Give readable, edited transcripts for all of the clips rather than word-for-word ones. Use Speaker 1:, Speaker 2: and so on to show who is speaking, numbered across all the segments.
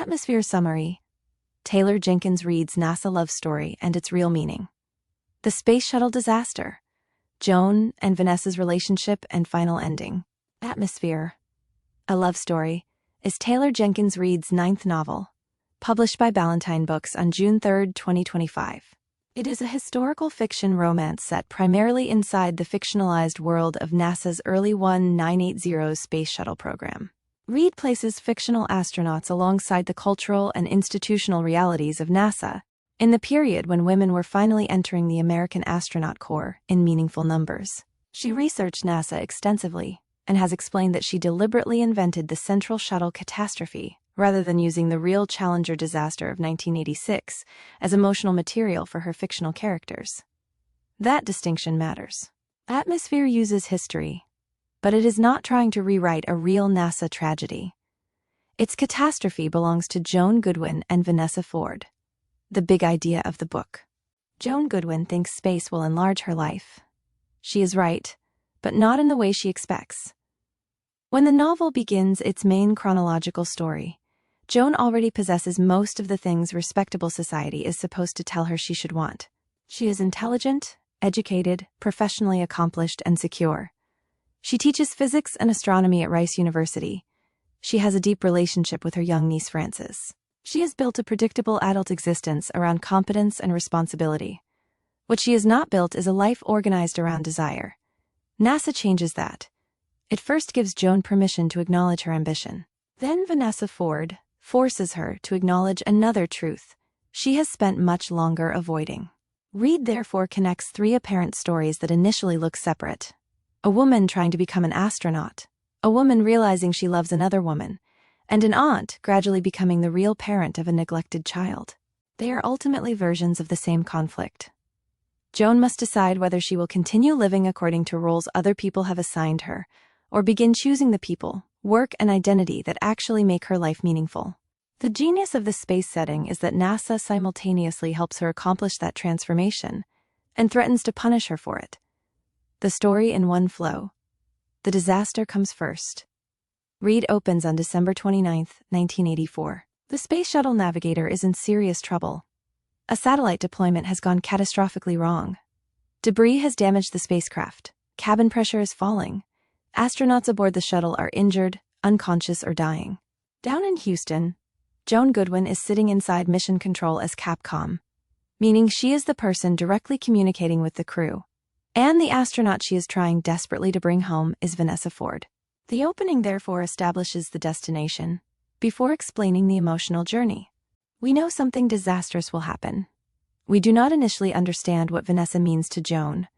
Speaker 1: Atmosphere summary. Taylor Jenkins Reid's NASA love story and its real meaning. The Space Shuttle disaster. Joan and Vanessa's relationship and final ending. Atmosphere. A Love Story is Taylor Jenkins Reid's 9th novel, published by Ballantine Books on June 3, 2025. It is a historical fiction romance set primarily inside the fictionalized world of NASA's early 1980 Space Shuttle program. Reid places fictional astronauts alongside the cultural and institutional realities of NASA in the period when women were finally entering the American astronaut corps in meaningful numbers. She researched NASA extensively and has explained that she deliberately invented the central shuttle catastrophe rather than using the real Challenger disaster of 1986 as emotional material for her fictional characters. That distinction matters. Atmosphere uses history, but it is not trying to rewrite a real NASA tragedy. Its catastrophe belongs to Joan Goodwin and Vanessa Ford. The big idea of the book. Joan Goodwin thinks space will enlarge her life. She is right, but not in the way she expects. When the novel begins its main chronological story, Joan already possesses most of the things respectable society is supposed to tell her she should want. She is intelligent, educated, professionally accomplished, and secure. She teaches physics and astronomy at Rice University. She has a deep relationship with her young niece Frances. She has built a predictable adult existence around competence and responsibility. What she has not built is a life organized around desire. NASA changes that. It first gives Joan permission to acknowledge her ambition. Then Vanessa Ford forces her to acknowledge another truth she has spent much longer avoiding. Reid therefore connects three apparent stories that initially look separate. A woman trying to become an astronaut, a woman realizing she loves another woman, and an aunt gradually becoming the real parent of a neglected child. They are ultimately versions of the same conflict. Joan must decide whether she will continue living according to roles other people have assigned her, or begin choosing the people, work, and identity that actually make her life meaningful. The genius of the space setting is that NASA simultaneously helps her accomplish that transformation and threatens to punish her for it. The story in one flow. The disaster comes first. Reid opens on December 29, 1984. The Space Shuttle navigator is in serious trouble. A satellite deployment has gone catastrophically wrong. Debris has damaged the spacecraft. Cabin pressure is falling. Astronauts aboard the shuttle are injured, unconscious, or dying. Down in Houston, Joan Goodwin is sitting inside mission control as Capcom, meaning she is the person directly communicating with the crew. And the astronaut she is trying desperately to bring home is Vanessa Ford. The opening therefore establishes the destination, before explaining the emotional journey. We know something disastrous will happen. We do not initially understand what Vanessa means to Joan,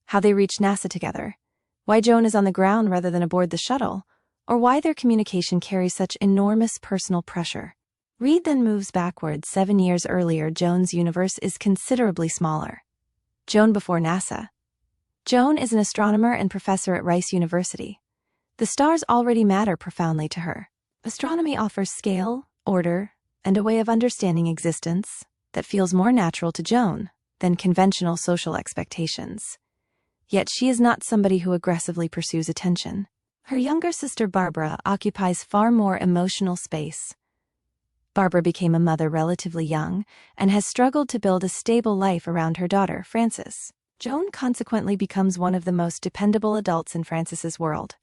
Speaker 1: how they reach NASA together, why Joan is on the ground rather than aboard the shuttle, or why their communication carries such enormous personal pressure. Reid then moves backwards 7 years earlier. Joan's universe is considerably smaller. Joan before NASA. Joan is an astronomer and professor at Rice University. The stars already matter profoundly to her. Astronomy offers scale, order, and a way of understanding existence that feels more natural to Joan than conventional social expectations. Yet she is not somebody who aggressively pursues attention. Her younger sister Barbara occupies far more emotional space. Barbara became a mother relatively young and has struggled to build a stable life around her daughter, Frances. Joan consequently becomes one of the most dependable adults in Frances's world.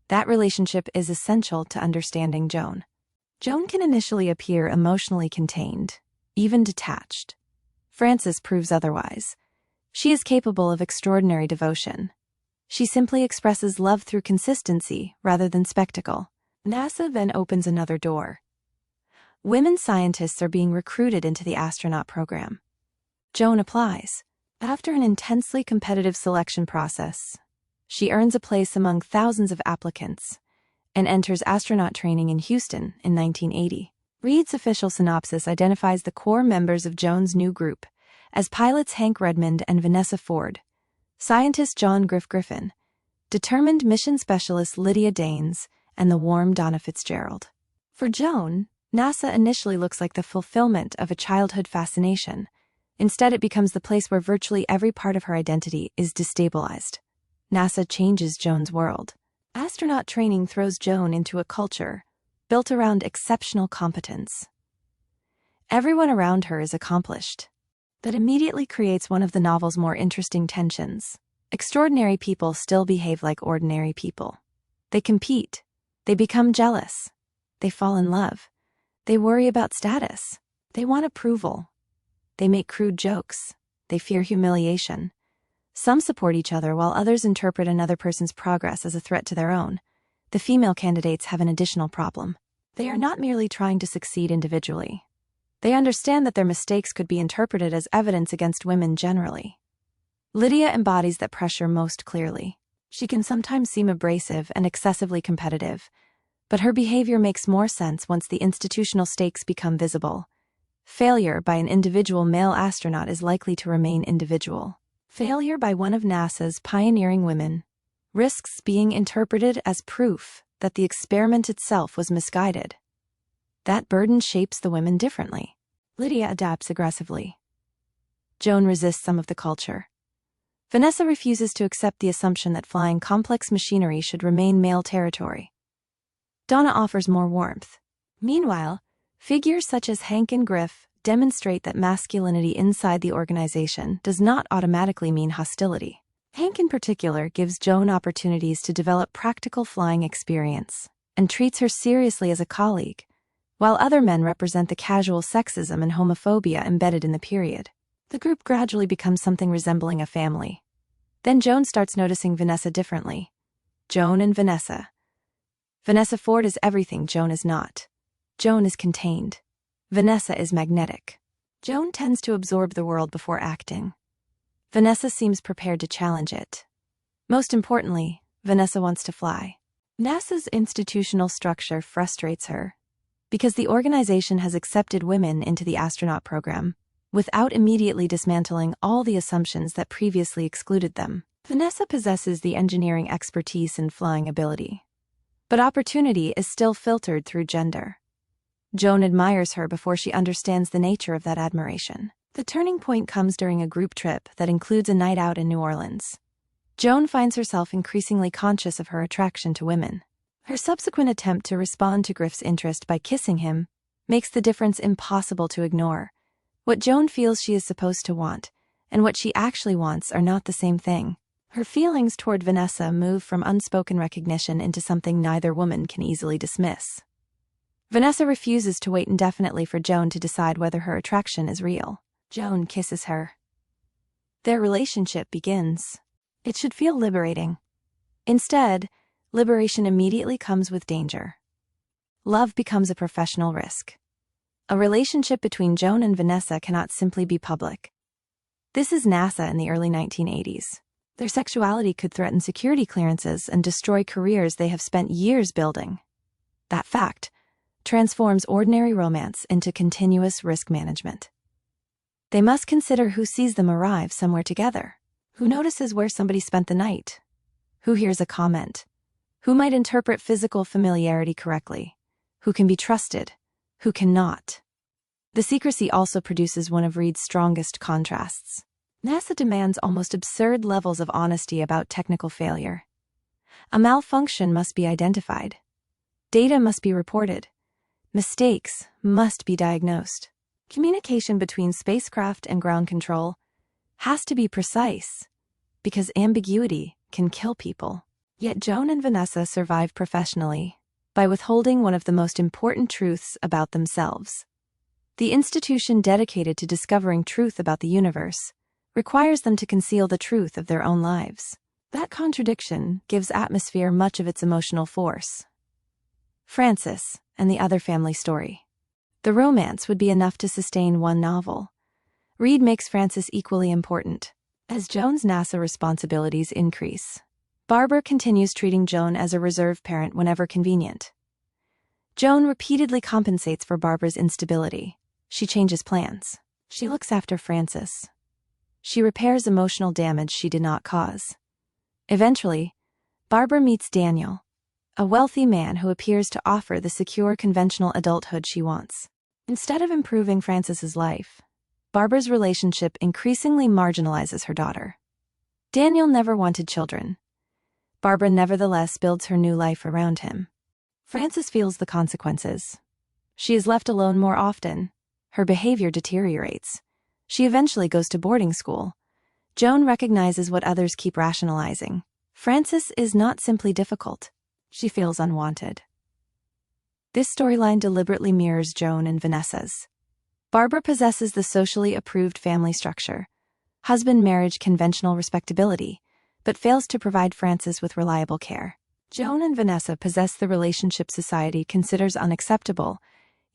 Speaker 1: That relationship is essential to understanding Joan. Joan can initially appear emotionally contained, even detached. Frances proves otherwise. She is capable of extraordinary devotion. She simply expresses love through consistency rather than spectacle. NASA then opens another door. Women scientists are being recruited into the astronaut program. Joan applies. After an intensely competitive selection process, she earns a place among thousands of applicants and enters astronaut training in Houston in 1980. Reid's official synopsis identifies the core members of Joan's new group as pilots Hank Redmond and Vanessa Ford, scientist John Griffin, determined mission specialist Lydia Danes, and the warm Donna Fitzgerald. For Joan, NASA initially looks like the fulfillment of a childhood fascination. Instead, it becomes the place where virtually every part of her identity is destabilized. NASA changes Joan's world. Astronaut training throws Joan into a culture built around exceptional competence. Everyone around her is accomplished. That immediately creates one of the novel's more interesting tensions. Extraordinary people still behave like ordinary people. They compete. They become jealous. They fall in love. They worry about status. They want approval. They make crude jokes. They fear humiliation. Some support each other while others interpret another person's progress as a threat to their own. The female candidates have an additional problem. They are not merely trying to succeed individually. They understand that their mistakes could be interpreted as evidence against women generally. Lydia embodies that pressure most clearly. She can sometimes seem abrasive and excessively competitive, but her behavior makes more sense once the institutional stakes become visible. Failure by an individual male astronaut is likely to remain individual. Failure by one of NASA's pioneering women risks being interpreted as proof that the experiment itself was misguided. That burden shapes the women differently. Lydia adapts aggressively. Joan resists some of the culture. Vanessa refuses to accept the assumption that flying complex machinery should remain male territory. Donna offers more warmth. Meanwhile, figures such as Hank and Griff demonstrate that masculinity inside the organization does not automatically mean hostility. Hank in particular gives Joan opportunities to develop practical flying experience and treats her seriously as a colleague, while other men represent the casual sexism and homophobia embedded in the period. The group gradually becomes something resembling a family. Then Joan starts noticing Vanessa differently. Joan and Vanessa. Vanessa Ford is everything Joan is not. Joan is contained. Vanessa is magnetic. Joan tends to absorb the world before acting. Vanessa seems prepared to challenge it. Most importantly, Vanessa wants to fly. NASA's institutional structure frustrates her, because the organization has accepted women into the astronaut program, without immediately dismantling all the assumptions that previously excluded them. Vanessa possesses the engineering expertise and flying ability, but opportunity is still filtered through gender. Joan admires her before she understands the nature of that admiration. The turning point comes during a group trip that includes a night out in New Orleans. Joan finds herself increasingly conscious of her attraction to women. Her subsequent attempt to respond to Griff's interest by kissing him makes the difference impossible to ignore. What Joan feels she is supposed to want, and what she actually wants are not the same thing. Her feelings toward Vanessa move from unspoken recognition into something neither woman can easily dismiss. Vanessa refuses to wait indefinitely for Joan to decide whether her attraction is real. Joan kisses her. Their relationship begins. It should feel liberating. Instead, liberation immediately comes with danger. Love becomes a professional risk. A relationship between Joan and Vanessa cannot simply be public. This is NASA in the early 1980s. Their sexuality could threaten security clearances and destroy careers they have spent years building. That fact transforms ordinary romance into continuous risk management. They must consider who sees them arrive somewhere together, who notices where somebody spent the night, who hears a comment, who might interpret physical familiarity correctly, who can be trusted, who cannot. The secrecy also produces one of Reid's strongest contrasts. NASA demands almost absurd levels of honesty about technical failure. A malfunction must be identified. Data must be reported. Mistakes must be diagnosed. Communication between spacecraft and ground control has to be precise, because ambiguity can kill people. Yet Joan and Vanessa survive professionally by withholding one of the most important truths about themselves. The institution dedicated to discovering truth about the universe requires them to conceal the truth of their own lives. That contradiction gives Atmosphere much of its emotional force. Frances and the Other Family Story. The romance would be enough to sustain one novel. Reid makes Frances equally important. As Joan's NASA responsibilities increase, Barbara continues treating Joan as a reserve parent whenever convenient. Joan repeatedly compensates for Barbara's instability. She changes plans. She looks after Frances. She repairs emotional damage she did not cause. Eventually, Barbara meets Daniel, a wealthy man who appears to offer the secure conventional adulthood she wants. Instead of improving Frances's life, Barbara's relationship increasingly marginalizes her daughter. Daniel never wanted children. Barbara nevertheless builds her new life around him. Frances feels the consequences. She is left alone more often. Her behavior deteriorates. She eventually goes to boarding school. Joan recognizes what others keep rationalizing. Frances is not simply difficult. She feels unwanted. This storyline deliberately mirrors Joan and Vanessa's. Barbara possesses the socially approved family structure, husband-marriage conventional respectability, but fails to provide Frances with reliable care. Joan and Vanessa possess the relationship society considers unacceptable,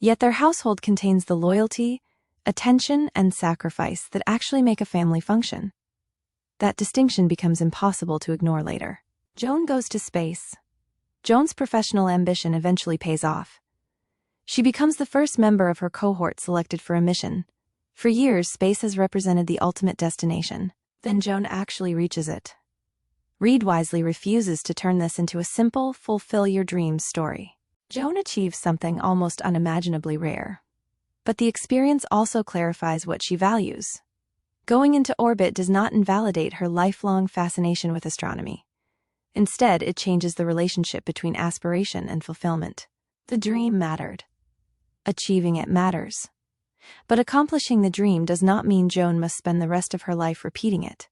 Speaker 1: yet their household contains the loyalty, attention, and sacrifice that actually make a family function. That distinction becomes impossible to ignore later. Joan goes to space. Joan's professional ambition eventually pays off. She becomes the first member of her cohort selected for a mission. For years, space has represented the ultimate destination. Then Joan actually reaches it. Reid wisely refuses to turn this into a simple, fulfill your dreams story. Joan achieves something almost unimaginably rare. But the experience also clarifies what she values. Going into orbit does not invalidate her lifelong fascination with astronomy. Instead, it changes the relationship between aspiration and fulfillment. The dream mattered. Achieving it matters. But accomplishing the dream does not mean Joan must spend the rest of her life repeating it.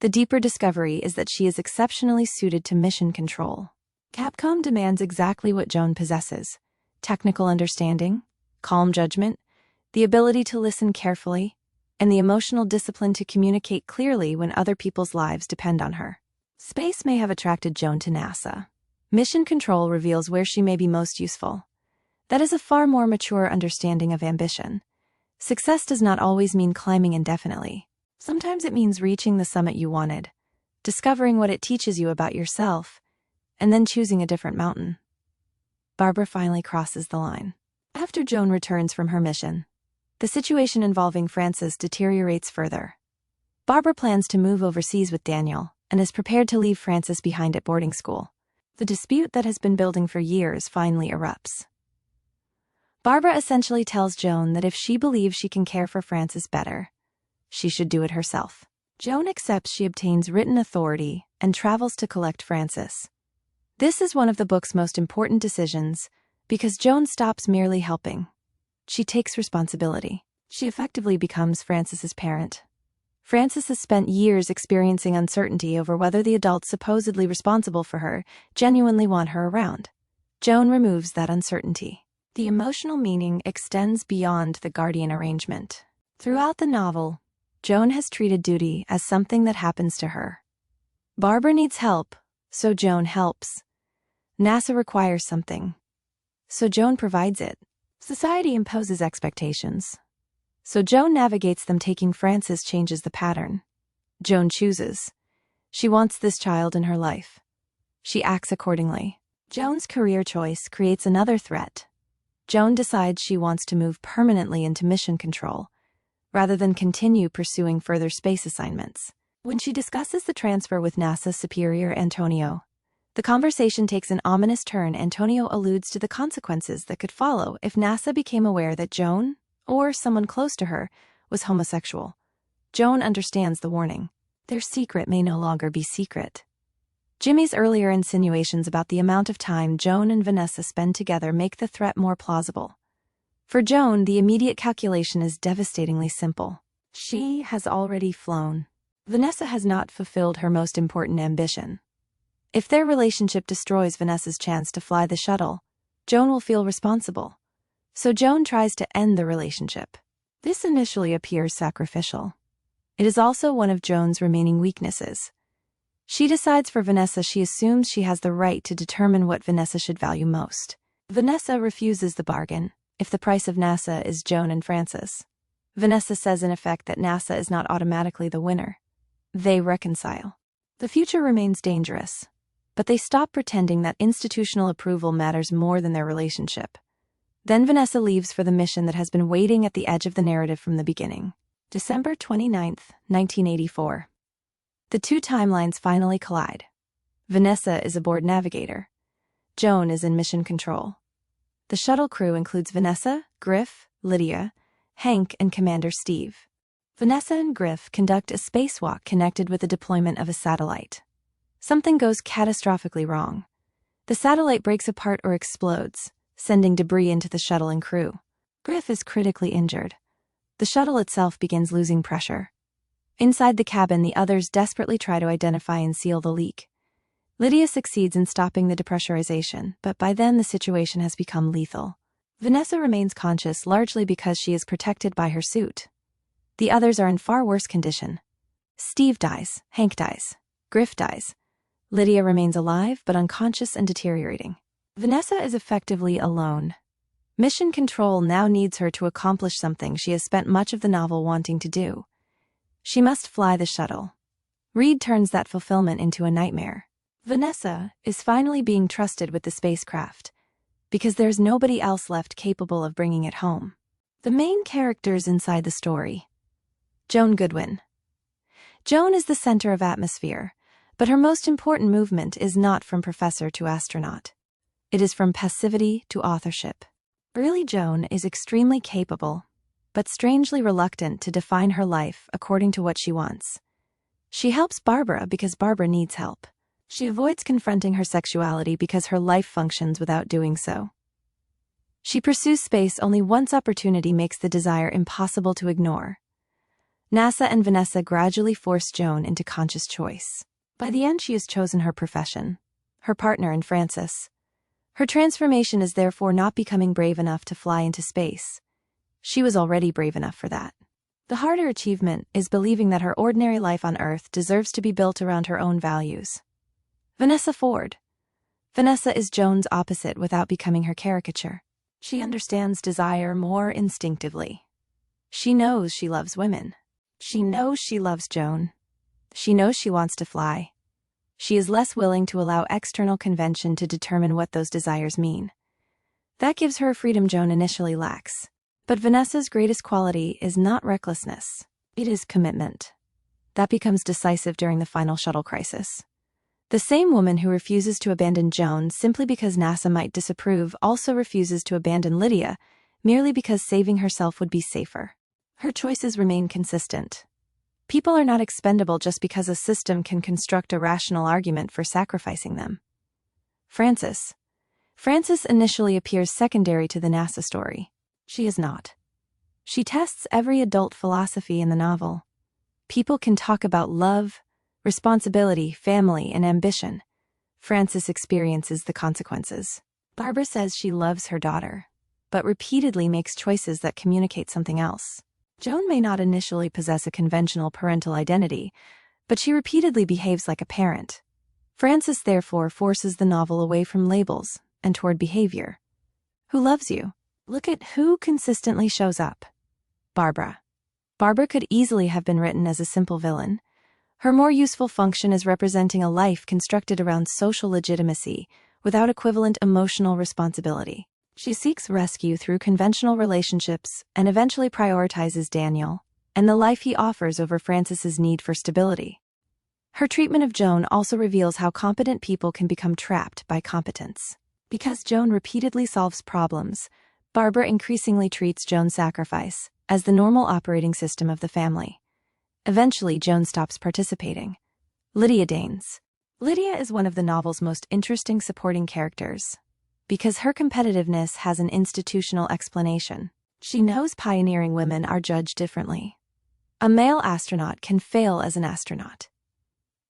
Speaker 1: The deeper discovery is that she is exceptionally suited to mission control. Capcom demands exactly what Joan possesses: technical understanding, calm judgment, the ability to listen carefully, and the emotional discipline to communicate clearly when other people's lives depend on her. Space may have attracted Joan to NASA. Mission control reveals where she may be most useful. That is a far more mature understanding of ambition. Success does not always mean climbing indefinitely. Sometimes it means reaching the summit you wanted, discovering what it teaches you about yourself, and then choosing a different mountain. Barbara finally crosses the line. After Joan returns from her mission, the situation involving Frances deteriorates further. Barbara plans to move overseas with Daniel and is prepared to leave Frances behind at boarding school. The dispute that has been building for years finally erupts. Barbara essentially tells Joan that if she believes she can care for Frances better, she should do it herself. Joan accepts. She obtains written authority and travels to collect Frances. This is one of the book's most important decisions because Joan stops merely helping. She takes responsibility. She effectively becomes Frances's parent. Frances has spent years experiencing uncertainty over whether the adults supposedly responsible for her genuinely want her around. Joan removes that uncertainty. The emotional meaning extends beyond the guardian arrangement. Throughout the novel, Joan has treated duty as something that happens to her. Barbara needs help, so Joan helps. NASA requires something, so Joan provides it. Society imposes expectations, so Joan navigates them. Taking Frances changes the pattern. Joan chooses. She wants this child in her life. She acts accordingly. Joan's career choice creates another threat. Joan decides she wants to move permanently into mission control, rather than continue pursuing further space assignments. When she discusses the transfer with NASA superior Antonio, the conversation takes an ominous turn. Antonio alludes to the consequences that could follow if NASA became aware that Joan, or someone close to her, was homosexual. Joan understands the warning. Their secret may no longer be secret. Jimmy's earlier insinuations about the amount of time Joan and Vanessa spend together make the threat more plausible. For Joan, the immediate calculation is devastatingly simple. She has already flown. Vanessa has not fulfilled her most important ambition. If their relationship destroys Vanessa's chance to fly the shuttle, Joan will feel responsible. So Joan tries to end the relationship. This initially appears sacrificial. It is also one of Joan's remaining weaknesses. She decides for Vanessa. She assumes she has the right to determine what Vanessa should value most. Vanessa refuses the bargain. If the price of NASA is Joan and Frances, Vanessa says in effect that NASA is not automatically the winner. They reconcile. The future remains dangerous, but they stop pretending that institutional approval matters more than their relationship. Then Vanessa leaves for the mission that has been waiting at the edge of the narrative from the beginning. December 29th, 1984. The two timelines finally collide. Vanessa is aboard navigator. Joan is in mission control. The shuttle crew includes Vanessa, Griff, Lydia, Hank, and Commander Steve. Vanessa and Griff conduct a spacewalk connected with the deployment of a satellite. Something goes catastrophically wrong. The satellite breaks apart or explodes, sending debris into the shuttle and crew. Griff is critically injured. The shuttle itself begins losing pressure. Inside the cabin, the others desperately try to identify and seal the leak. Lydia succeeds in stopping the depressurization, but by then the situation has become lethal. Vanessa remains conscious largely because she is protected by her suit. The others are in far worse condition. Steve dies, Hank dies, Griff dies. Lydia remains alive but unconscious and deteriorating. Vanessa is effectively alone. Mission Control now needs her to accomplish something she has spent much of the novel wanting to do. She must fly the shuttle. Reid turns that fulfillment into a nightmare. Vanessa is finally being trusted with the spacecraft, because there's nobody else left capable of bringing it home. The main characters inside the story. Joan Goodwin. Joan is the center of atmosphere, but her most important movement is not from professor to astronaut. It is from passivity to authorship. Early Joan is extremely capable, but strangely reluctant to define her life according to what she wants. She helps Barbara because Barbara needs help. She avoids confronting her sexuality because her life functions without doing so. She pursues space only once opportunity makes the desire impossible to ignore. NASA and Vanessa gradually force Joan into conscious choice. By the end, she has chosen her profession, her partner in Francis. Her transformation is therefore not becoming brave enough to fly into space. She was already brave enough for that. The harder achievement is believing that her ordinary life on Earth deserves to be built around her own values. Vanessa Ford. Vanessa is Joan's opposite without becoming her caricature. She understands desire more instinctively. She knows she loves women. She knows she loves Joan. She knows she wants to fly. She is less willing to allow external convention to determine what those desires mean. That gives her a freedom Joan initially lacks. But Vanessa's greatest quality is not recklessness. It is commitment. That becomes decisive during the final shuttle crisis. The same woman who refuses to abandon Joan simply because NASA might disapprove also refuses to abandon Lydia merely because saving herself would be safer. Her choices remain consistent. People are not expendable just because a system can construct a rational argument for sacrificing them. Francis. Francis initially appears secondary to the NASA story. She is not. She tests every adult philosophy in the novel. People can talk about love, responsibility, family, and ambition. Francis experiences the consequences. Barbara says she loves her daughter, but repeatedly makes choices that communicate something else. Joan may not initially possess a conventional parental identity, but she repeatedly behaves like a parent. Francis therefore forces the novel away from labels and toward behavior. Who loves you? Look at who consistently shows up. Barbara. Barbara could easily have been written as a simple villain. Her more useful function is representing a life constructed around social legitimacy, without equivalent emotional responsibility. She seeks rescue through conventional relationships and eventually prioritizes Daniel and the life he offers over Francis's need for stability. Her treatment of Joan also reveals how competent people can become trapped by competence. Because Joan repeatedly solves problems, Barbara increasingly treats Joan's sacrifice as the normal operating system of the family. Eventually, Joan stops participating. Lydia Danes. Lydia is one of the novel's most interesting supporting characters, because her competitiveness has an institutional explanation. She knows pioneering women are judged differently. A male astronaut can fail as an astronaut.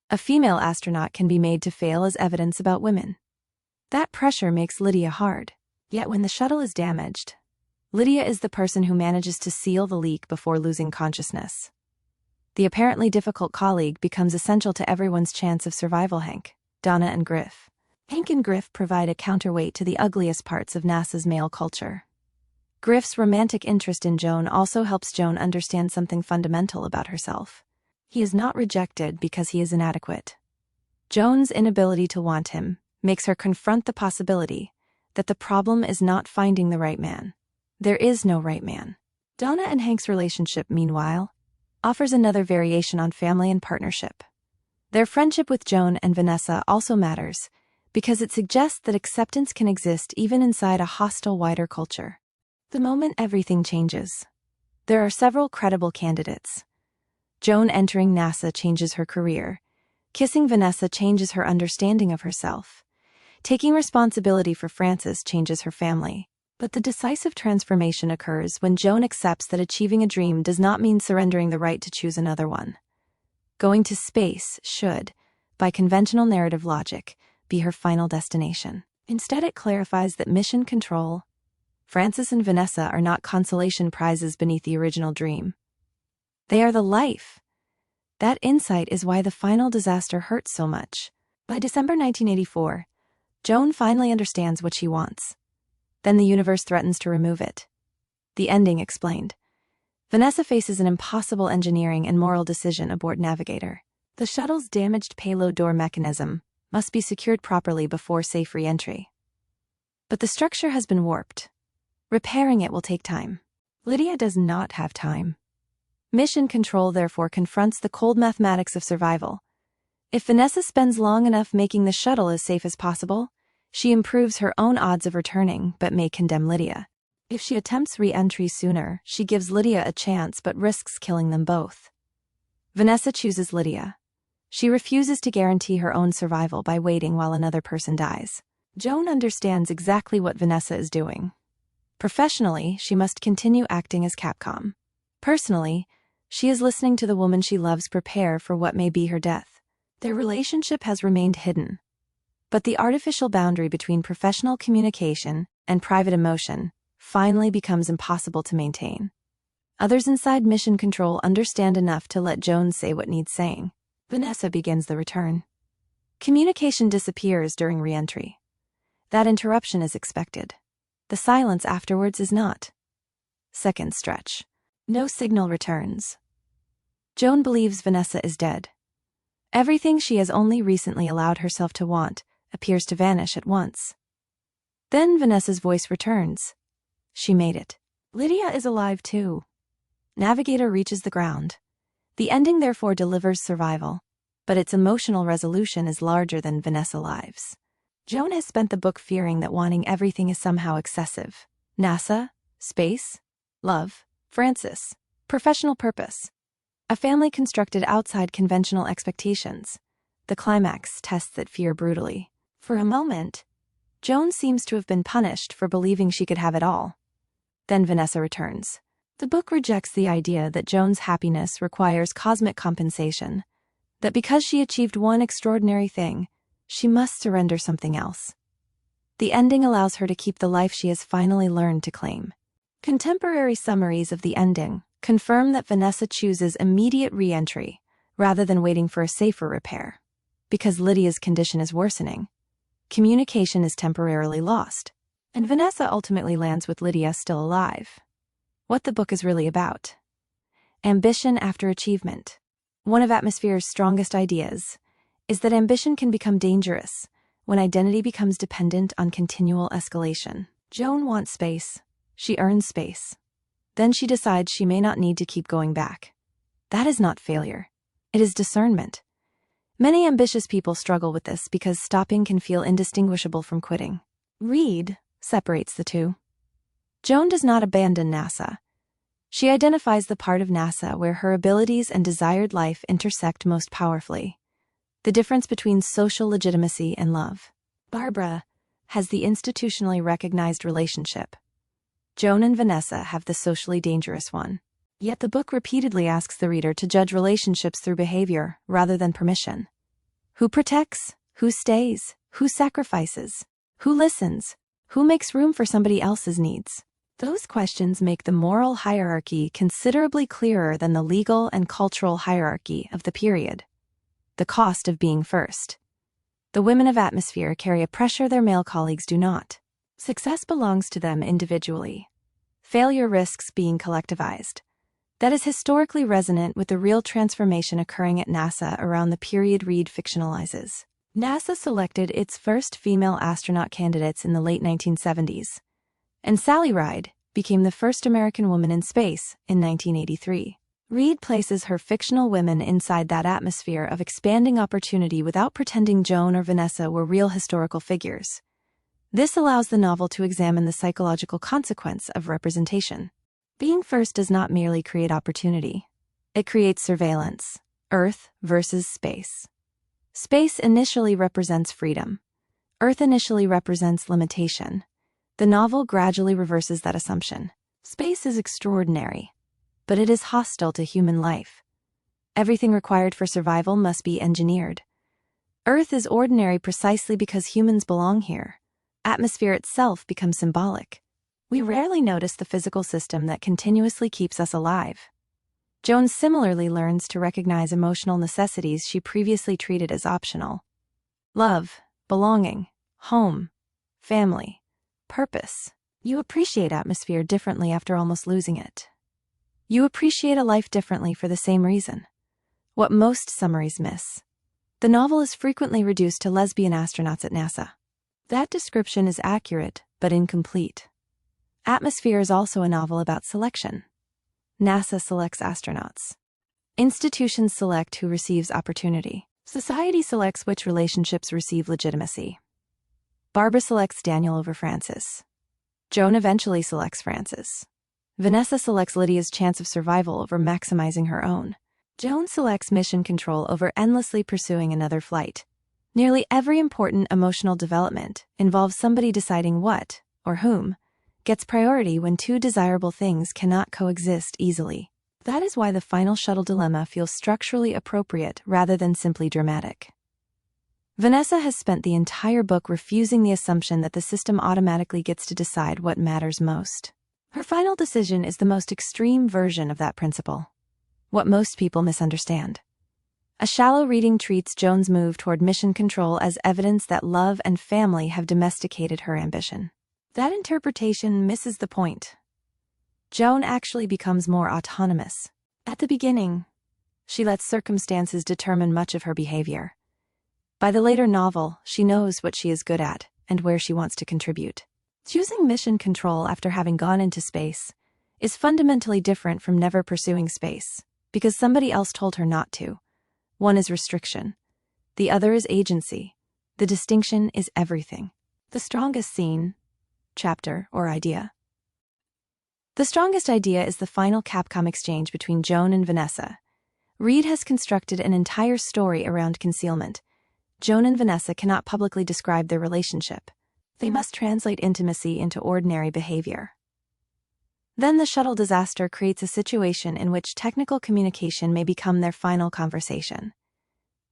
Speaker 1: A female astronaut can be made to fail as evidence about women. That pressure makes Lydia hard. Yet when the shuttle is damaged, Lydia is the person who manages to seal the leak before losing consciousness. The apparently difficult colleague becomes essential to everyone's chance of survival. Hank, Donna, and Griff. Hank and Griff provide a counterweight to the ugliest parts of NASA's male culture. Griff's romantic interest in Joan also helps Joan understand something fundamental about herself. He is not rejected because he is inadequate. Joan's inability to want him makes her confront the possibility that the problem is not finding the right man. There is no right man. Donna and Hank's relationship, meanwhile, offers another variation on family and partnership. Their friendship with Joan and Vanessa also matters, because it suggests that acceptance can exist even inside a hostile wider culture. The moment everything changes. There are several credible candidates. Joan entering NASA changes her career. Kissing Vanessa changes her understanding of herself. Taking responsibility for Frances changes her family. But the decisive transformation occurs when Joan accepts that achieving a dream does not mean surrendering the right to choose another one. Going to space should, by conventional narrative logic, be her final destination. Instead, it clarifies that mission control, Frances and Vanessa are not consolation prizes beneath the original dream. They are the life. That insight is why the final disaster hurts so much. By December 1984, Joan finally understands what she wants. Then the universe threatens to remove it. The ending explained. Vanessa faces an impossible engineering and moral decision aboard Navigator. The shuttle's damaged payload door mechanism must be secured properly before safe re-entry. But the structure has been warped. Repairing it will take time. Lydia does not have time. Mission Control therefore confronts the cold mathematics of survival. If Vanessa spends long enough making the shuttle as safe as possible, she improves her own odds of returning but may condemn Lydia. If she attempts re-entry sooner, she gives Lydia a chance but risks killing them both. Vanessa chooses Lydia. She refuses to guarantee her own survival by waiting while another person dies. Joan understands exactly what Vanessa is doing. Professionally, she must continue acting as Capcom. Personally, she is listening to the woman she loves prepare for what may be her death. Their relationship has remained hidden. But the artificial boundary between professional communication and private emotion finally becomes impossible to maintain. Others inside Mission Control understand enough to let Joan say what needs saying. Vanessa begins the return. Communication disappears during re-entry. That interruption is expected. The silence afterwards is not. Second stretch. No signal returns. Joan believes Vanessa is dead. Everything she has only recently allowed herself to want appears to vanish at once. Then Vanessa's voice returns. She made it. Lydia is alive too. Navigator reaches the ground. The ending therefore delivers survival, but its emotional resolution is larger than Vanessa's lives. Joan has spent the book fearing that wanting everything is somehow excessive. NASA, space, love, Frances, professional purpose. A family constructed outside conventional expectations. The climax tests that fear brutally. For a moment, Joan seems to have been punished for believing she could have it all. Then Vanessa returns. The book rejects the idea that Joan's happiness requires cosmic compensation, that because she achieved one extraordinary thing, she must surrender something else. The ending allows her to keep the life she has finally learned to claim. Contemporary summaries of the ending confirm that Vanessa chooses immediate re-entry rather than waiting for a safer repair. Because Lydia's condition is worsening, communication is temporarily lost, and Vanessa ultimately lands with Lydia still alive. What the book is really about. Ambition after achievement. One of Atmosphere's strongest ideas is that ambition can become dangerous when identity becomes dependent on continual escalation. Joan wants space. She earns space. Then she decides she may not need to keep going back. That is not failure. It is discernment. Many ambitious people struggle with this because stopping can feel indistinguishable from quitting. Reid separates the two. Joan does not abandon NASA. She identifies the part of NASA where her abilities and desired life intersect most powerfully. The difference between social legitimacy and love. Barbara has the institutionally recognized relationship. Joan and Vanessa have the socially dangerous one. Yet the book repeatedly asks the reader to judge relationships through behavior rather than permission. Who protects? Who stays? Who sacrifices? Who listens? Who makes room for somebody else's needs? Those questions make the moral hierarchy considerably clearer than the legal and cultural hierarchy of the period. The cost of being first. The women of Atmosphere carry a pressure their male colleagues do not. Success belongs to them individually. Failure risks being collectivized. That is historically resonant with the real transformation occurring at NASA around the period Reid fictionalizes. NASA selected its first female astronaut candidates in the late 1970s, and Sally Ride became the first American woman in space in 1983. Reid places her fictional women inside that atmosphere of expanding opportunity without pretending Joan or Vanessa were real historical figures. This allows the novel to examine the psychological consequence of representation. Being first does not merely create opportunity. It creates surveillance. Earth versus space. Space initially represents freedom. Earth initially represents limitation. The novel gradually reverses that assumption. Space is extraordinary, but it is hostile to human life. Everything required for survival must be engineered. Earth is ordinary precisely because humans belong here. Atmosphere itself becomes symbolic. We rarely notice the physical system that continuously keeps us alive. Joan similarly learns to recognize emotional necessities she previously treated as optional. Love, belonging, home, family, purpose. You appreciate atmosphere differently after almost losing it. You appreciate a life differently for the same reason. What most summaries miss. The novel is frequently reduced to lesbian astronauts at NASA. That description is accurate, but incomplete. Atmosphere is also a novel about selection. NASA selects astronauts. Institutions select who receives opportunity. Society selects which relationships receive legitimacy. Barbara selects Daniel over Francis. Joan eventually selects Francis. Vanessa selects Lydia's chance of survival over maximizing her own. Joan selects mission control over endlessly pursuing another flight. Nearly every important emotional development involves somebody deciding what, or whom, gets priority when two desirable things cannot coexist easily. That is why the final shuttle dilemma feels structurally appropriate rather than simply dramatic. Vanessa has spent the entire book refusing the assumption that the system automatically gets to decide what matters most. Her final decision is the most extreme version of that principle. What most people misunderstand. A shallow reading treats Joan's move toward mission control as evidence that love and family have domesticated her ambition. That interpretation misses the point. Joan actually becomes more autonomous. At the beginning, she lets circumstances determine much of her behavior. By the later novel, she knows what she is good at and where she wants to contribute. Choosing mission control after having gone into space is fundamentally different from never pursuing space, because somebody else told her not to. One is restriction. The other is agency. The distinction is everything. The strongest scene, chapter, or idea. The strongest idea is the final Capcom exchange between Joan and Vanessa. Reid has constructed an entire story around concealment. Joan and Vanessa cannot publicly describe their relationship. They must translate intimacy into ordinary behavior. Then the shuttle disaster creates a situation in which technical communication may become their final conversation.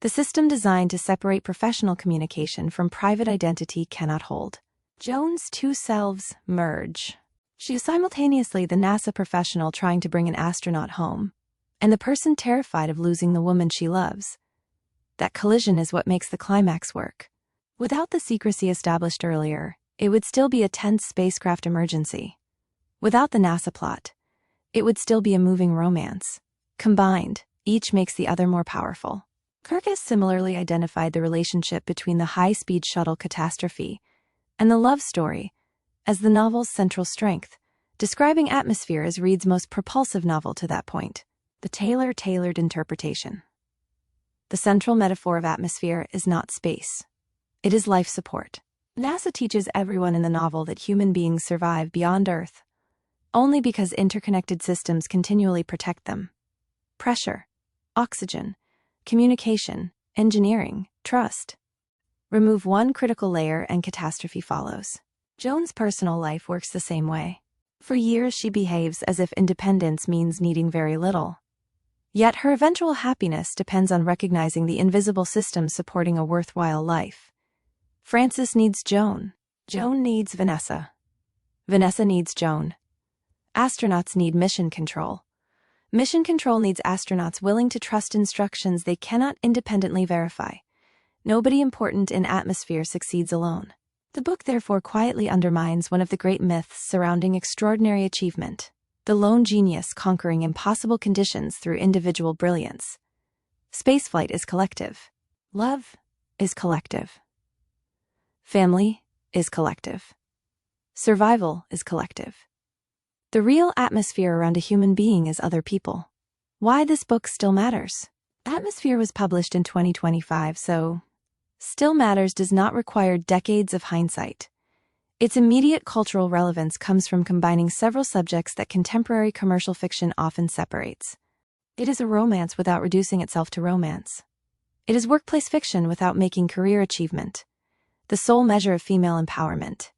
Speaker 1: The system designed to separate professional communication from private identity cannot hold. Joan's two selves merge. She is simultaneously the NASA professional trying to bring an astronaut home, and the person terrified of losing the woman she loves. That collision is what makes the climax work. Without the secrecy established earlier, it would still be a tense spacecraft emergency. Without the NASA plot, it would still be a moving romance. Combined, each makes the other more powerful. Kirk has similarly identified the relationship between the high-speed shuttle catastrophe and the love story as the novel's central strength, describing Atmosphere as Reid's most propulsive novel to that point. The tailored interpretation. The central metaphor of Atmosphere is not space. It is life support. NASA teaches everyone in the novel that human beings survive beyond Earth only because interconnected systems continually protect them. Pressure, oxygen, communication, engineering, trust. Remove one critical layer and catastrophe follows. Joan's personal life works the same way. For years she behaves as if independence means needing very little. Yet her eventual happiness depends on recognizing the invisible system supporting a worthwhile life. Francis needs Joan. Joan needs Vanessa. Vanessa needs Joan. Astronauts need mission control. Mission control needs astronauts willing to trust instructions they cannot independently verify. Nobody important in Atmosphere succeeds alone. The book therefore quietly undermines one of the great myths surrounding extraordinary achievement, the lone genius conquering impossible conditions through individual brilliance. Spaceflight is collective. Love is collective. Family is collective. Survival is collective. The real atmosphere around a human being is other people. Why this book still matters. Atmosphere was published in 2025, so still matters does not require decades of hindsight. Its immediate cultural relevance comes from combining several subjects that contemporary commercial fiction often separates. It is a romance without reducing itself to romance. It is workplace fiction without making career achievement. the sole measure of female empowerment.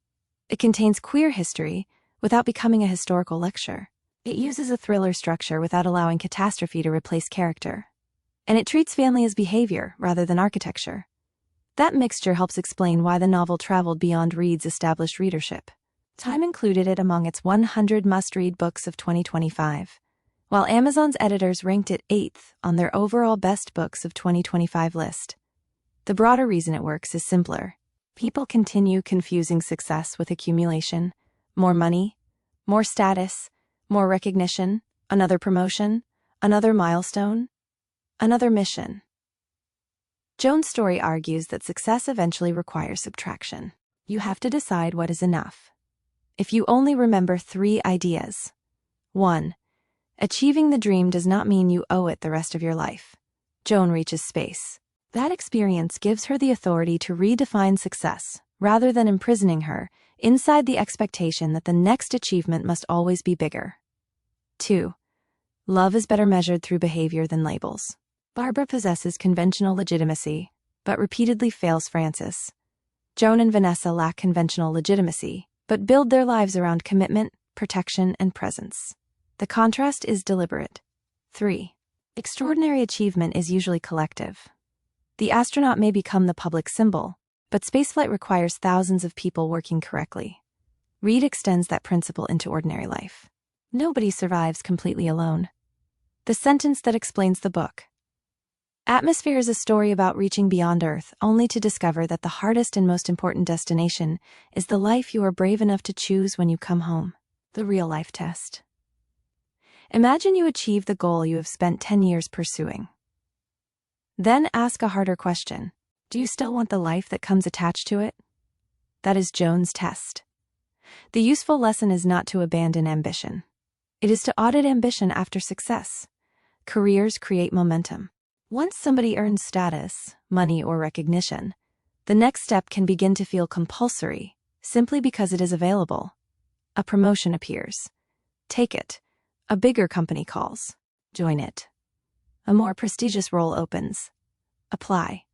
Speaker 1: It contains queer history without becoming a historical lecture. It uses a thriller structure without allowing catastrophe to replace character. And it treats family as behavior rather than architecture. That mixture helps explain why the novel traveled beyond Reid's established readership. Time included it among its 100 must-read books of 2025, while Amazon's editors ranked it 8th on their overall best books of 2025 list. The broader reason it works is simpler. People continue confusing success with accumulation, more money, more status, more recognition, another promotion, another milestone, another mission. Joan's story argues that success eventually requires subtraction. You have to decide what is enough. If you only remember 3 ideas. 1. Achieving the dream does not mean you owe it the rest of your life. Joan reaches space. That experience gives her the authority to redefine success, rather than imprisoning her inside the expectation that the next achievement must always be bigger. 2. Love is better measured through behavior than labels. Barbara possesses conventional legitimacy, but repeatedly fails Frances. Joan and Vanessa lack conventional legitimacy, but build their lives around commitment, protection, and presence. The contrast is deliberate. 3. Extraordinary achievement is usually collective. The astronaut may become the public symbol, but spaceflight requires thousands of people working correctly. Reid extends that principle into ordinary life. Nobody survives completely alone. The sentence that explains the book. Atmosphere is a story about reaching beyond Earth, only to discover that the hardest and most important destination is the life you are brave enough to choose when you come home. The real-life test. Imagine you achieve the goal you have spent 10 years pursuing. Then ask a harder question. Do you still want the life that comes attached to it? That is Joan's test. The useful lesson is not to abandon ambition. It is to audit ambition after success. Careers create momentum. Once somebody earns status, money, or recognition, the next step can begin to feel compulsory, simply because it is available. A promotion appears. Take it. A bigger company calls. Join it. A more prestigious role opens. Apply.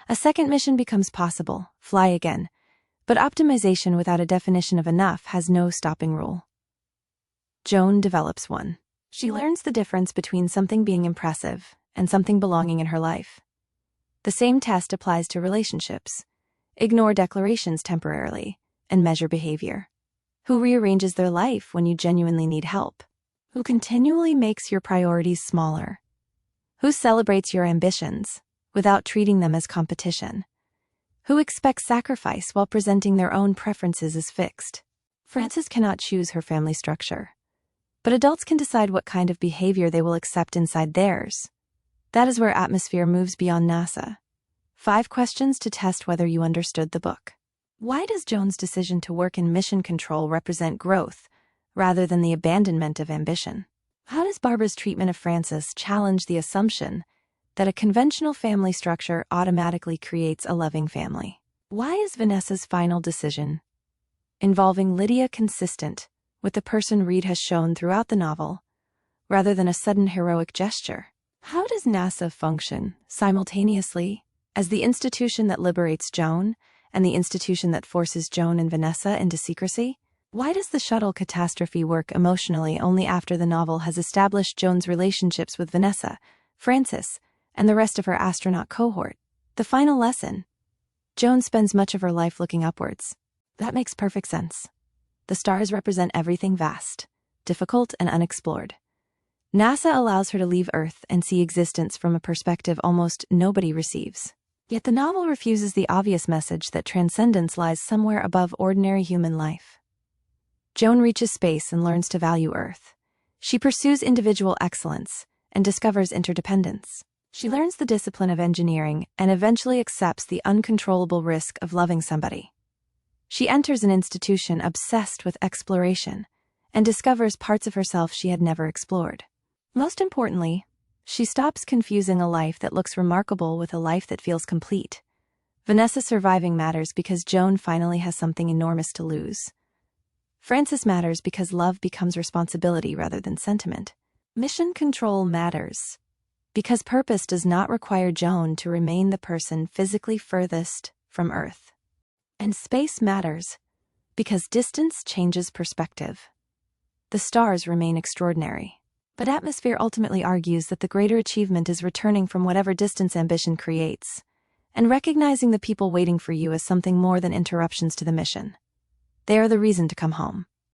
Speaker 1: A second mission becomes possible. Fly again. But optimization without a definition of enough has no stopping rule. Joan develops one. She learns the difference between something being impressive and something belonging in her life. The same test applies to relationships. Ignore declarations temporarily and measure behavior. Who rearranges their life when you genuinely need help? Who continually makes your priorities smaller? Who celebrates your ambitions without treating them as competition? Who expects sacrifice while presenting their own preferences as fixed? Frances cannot choose her family structure, but adults can decide what kind of behavior they will accept inside theirs. That is where Atmosphere moves beyond NASA. 5 questions to test whether you understood the book. Why does Joan's decision to work in mission control represent growth rather than the abandonment of ambition? How does Barbara's treatment of Frances challenge the assumption that a conventional family structure automatically creates a loving family? Why is Vanessa's final decision involving Lydia consistent with the person Reid has shown throughout the novel, rather than a sudden heroic gesture? How does NASA function simultaneously as the institution that liberates Joan and the institution that forces Joan and Vanessa into secrecy? Why does the shuttle catastrophe work emotionally only after the novel has established Joan's relationships with Vanessa, Frances, and the rest of her astronaut cohort? The final lesson. Joan spends much of her life looking upwards. That makes perfect sense. The stars represent everything vast, difficult, and unexplored. NASA allows her to leave Earth and see existence from a perspective almost nobody receives. Yet the novel refuses the obvious message that transcendence lies somewhere above ordinary human life. Joan reaches space and learns to value Earth. She pursues individual excellence and discovers interdependence. She learns the discipline of engineering and eventually accepts the uncontrollable risk of loving somebody. She enters an institution obsessed with exploration and discovers parts of herself she had never explored. Most importantly, she stops confusing a life that looks remarkable with a life that feels complete. Vanessa surviving matters because Joan finally has something enormous to lose. Frances matters because love becomes responsibility rather than sentiment. Mission control matters because purpose does not require Joan to remain the person physically furthest from Earth. And space matters because distance changes perspective. The stars remain extraordinary, but atmosphere ultimately argues that the greater achievement is returning from whatever distance ambition creates, and recognizing the people waiting for you as something more than interruptions to the mission. They are the reason to come home.